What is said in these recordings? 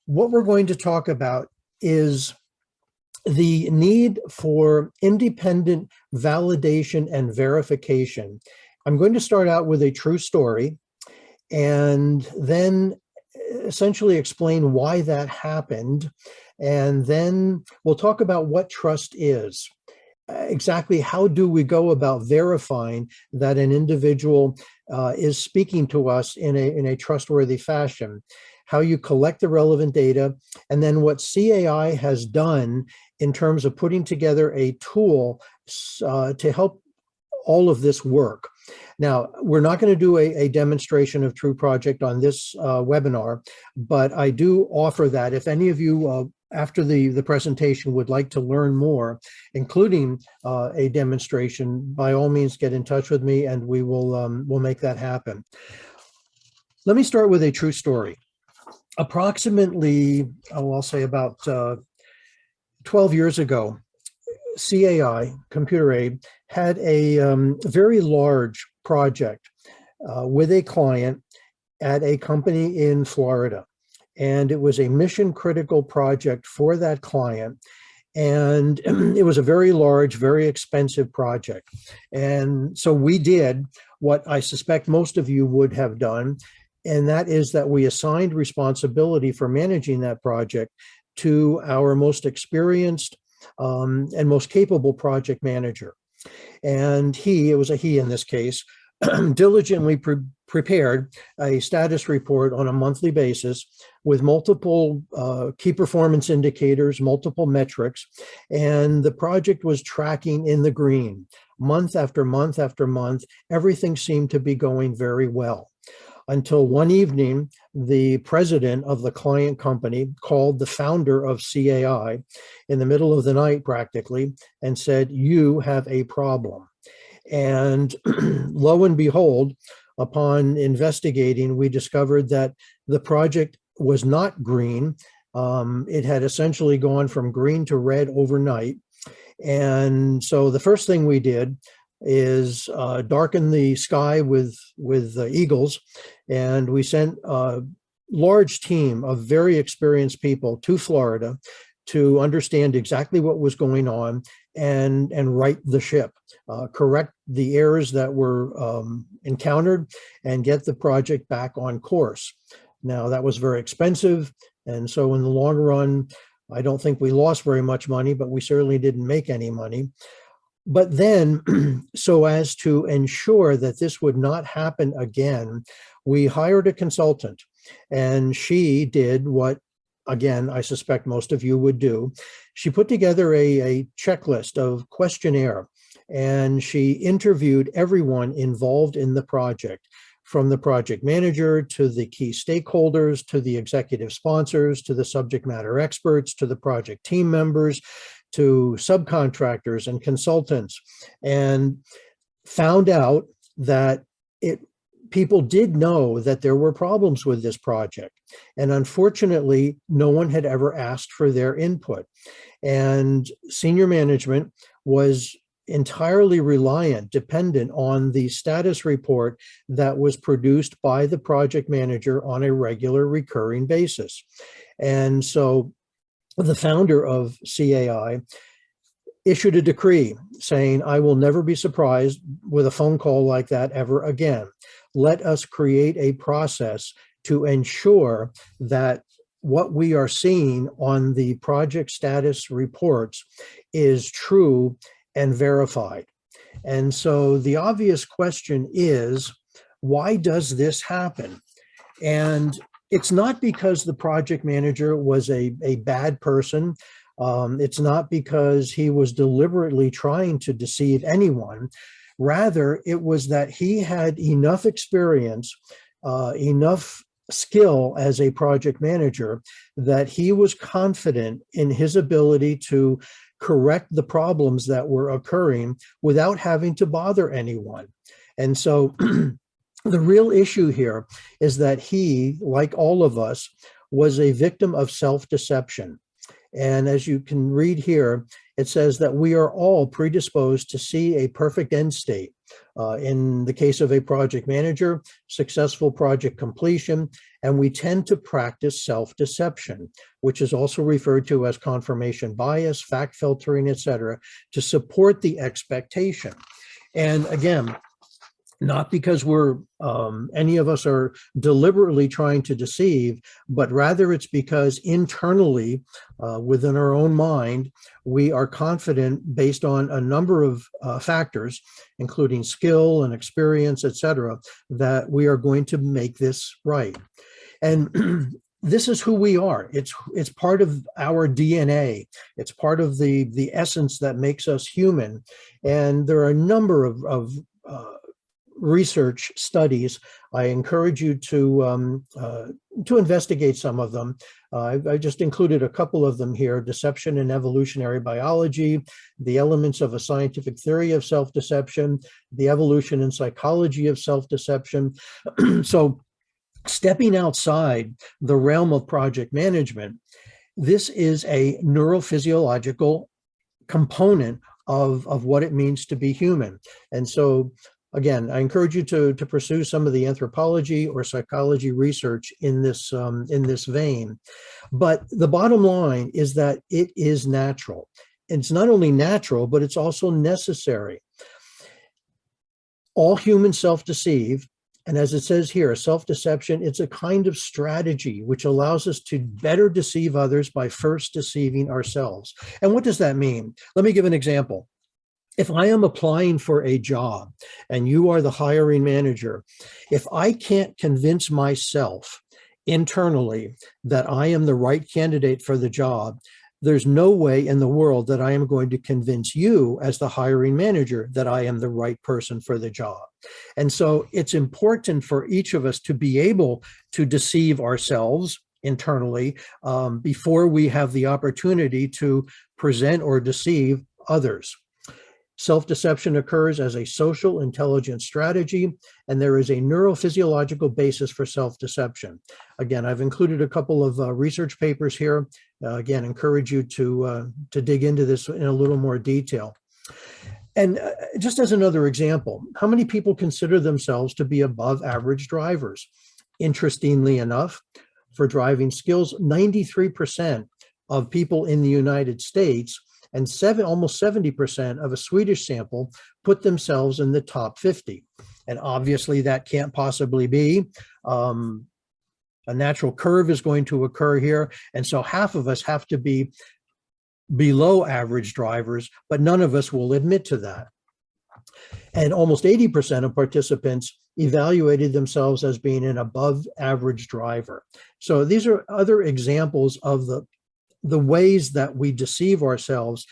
What we're going to talk about is the need for independent validation and verification. I'm going to start out with a true story and then essentially explain why that happened. And then we'll talk about what trust is. Exactly how do we go about verifying that an individual is speaking to us in a trustworthy fashion, how you collect the relevant data, and then what CAI has done in terms of putting together a tool to help all of this work. Now, we're not going to do a demonstration of True Project on this webinar, but I do offer that if any of you after the presentation would like to learn more, including a demonstration, by all means get in touch with me and we'll make that happen. Let me start with a true story. Approximately, I'll say about 12 years ago, CAI, Computer Aid, had a very large project with a client at a company in Florida. And it was a mission critical project for that client. And it was a very large, very expensive project. And so we did what I suspect most of you would have done, and that is that we assigned responsibility for managing that project to our most experienced and most capable project manager. And it was a he in this case, diligently prepared a status report on a monthly basis with multiple key performance indicators, multiple metrics, and the project was tracking in the green. Month after month after month, everything seemed to be going very well. Until one evening, the president of the client company called the founder of CAI in the middle of the night practically and said, "You have a problem." And lo and behold, upon investigating, we discovered that the project was not green. It had essentially gone from green to red overnight. And so the first thing we did is darken the sky with eagles, and we sent a large team of very experienced people to Florida to understand exactly what was going on and right the ship, correct the errors that were encountered, and get the project back on course. Now, that was very expensive, and so in the long run, I don't think we lost very much money, but we certainly didn't make any money. But then, so as to ensure that this would not happen again, we hired a consultant, and she did what, again, I suspect most of you would do. She put together a checklist of questionnaire, and she interviewed everyone involved in the project, from the project manager to the key stakeholders, to the executive sponsors, to the subject matter experts, to the project team members, to subcontractors and consultants, and found out that people did know that there were problems with this project. And unfortunately, no one had ever asked for their input. And senior management was entirely dependent on the status report that was produced by the project manager on a regular, recurring basis. And so the founder of CAI issued a decree saying, "I will never be surprised with a phone call like that ever again. Let us create a process to ensure that what we are seeing on the project status reports is true and verified." And so the obvious question is, why does this happen? And it's not because the project manager was a bad person. It's not because he was deliberately trying to deceive anyone. Rather, it was that he had enough experience, enough skill as a project manager, that he was confident in his ability to correct the problems that were occurring without having to bother anyone. And so the real issue here is that he, like all of us, was a victim of self-deception. And as you can read here, it says that we are all predisposed to see a perfect end state. In the case of a project manager, successful project completion, and we tend to practice self-deception, which is also referred to as confirmation bias, fact filtering, etc., to support the expectation. And again, not because we're any of us are deliberately trying to deceive, but rather it's because internally within our own mind, we are confident based on a number of factors, including skill and experience, etc., that we are going to make this right. And this is who we are. It's part of our DNA. It's part of the essence that makes us human. And there are a number of research studies. I encourage you to investigate some of them. I just included a couple of them here: deception in evolutionary biology, the elements of a scientific theory of self-deception, the evolution and psychology of self-deception. So stepping outside the realm of project management, this is a neurophysiological component of what it means to be human. And so again, I encourage you to pursue some of the anthropology or psychology research in this vein. But the bottom line is that it is natural. And it's not only natural, but it's also necessary. All humans self-deceive. And as it says here, self-deception, it's a kind of strategy which allows us to better deceive others by first deceiving ourselves. And what does that mean? Let me give an example. If I am applying for a job and you are the hiring manager, if I can't convince myself internally that I am the right candidate for the job, there's no way in the world that I am going to convince you as the hiring manager that I am the right person for the job. And so it's important for each of us to be able to deceive ourselves internally before we have the opportunity to present or deceive others. Self-deception occurs as a social intelligence strategy, and there is a neurophysiological basis for self-deception. Again, I've included a couple of research papers here. Again, encourage you to dig into this in a little more detail. And just as another example, how many people consider themselves to be above average drivers? Interestingly enough, for driving skills, 93% of people in the United States and almost 70% of a Swedish sample put themselves in the top 50. And obviously that can't possibly be. A natural curve is going to occur here. And so half of us have to be below average drivers, but none of us will admit to that. And almost 80% of participants evaluated themselves as being an above average driver. So these are other examples of the ways that we deceive ourselves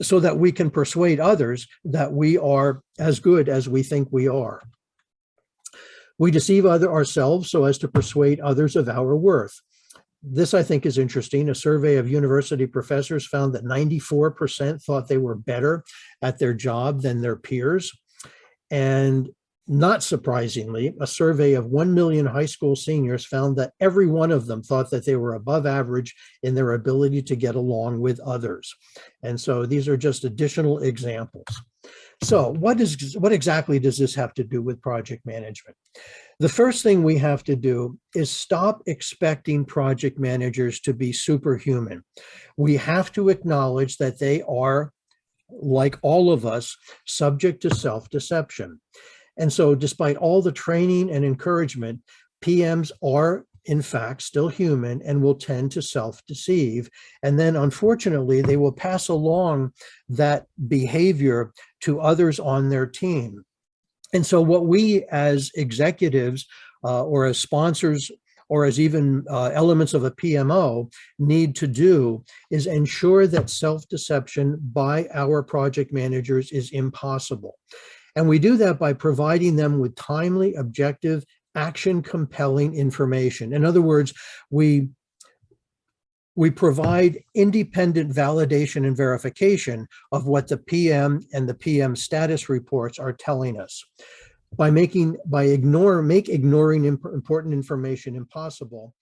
so that we can persuade others that we are as good as we think we are. We deceive ourselves so as to persuade others of our worth. This, I think, is interesting. A survey of university professors found that 94% thought they were better at their job than their peers. And not surprisingly, a survey of 1 million high school seniors found that every one of them thought that they were above average in their ability to get along with others. And so these are just additional examples. So what exactly does this have to do with project management? The first thing we have to do is stop expecting project managers to be superhuman. We have to acknowledge that they are, like all of us, subject to self-deception. And so despite all the training and encouragement, PMs are in fact still human and will tend to self-deceive. And then unfortunately, they will pass along that behavior to others on their team. And so what we as executives or as sponsors or as even elements of a PMO need to do is ensure that self-deception by our project managers is impossible. And we do that by providing them with timely, objective, action-compelling information. In other words, we provide independent validation and verification of what the PM and the PM status reports are telling us. By ignoring important information impossible,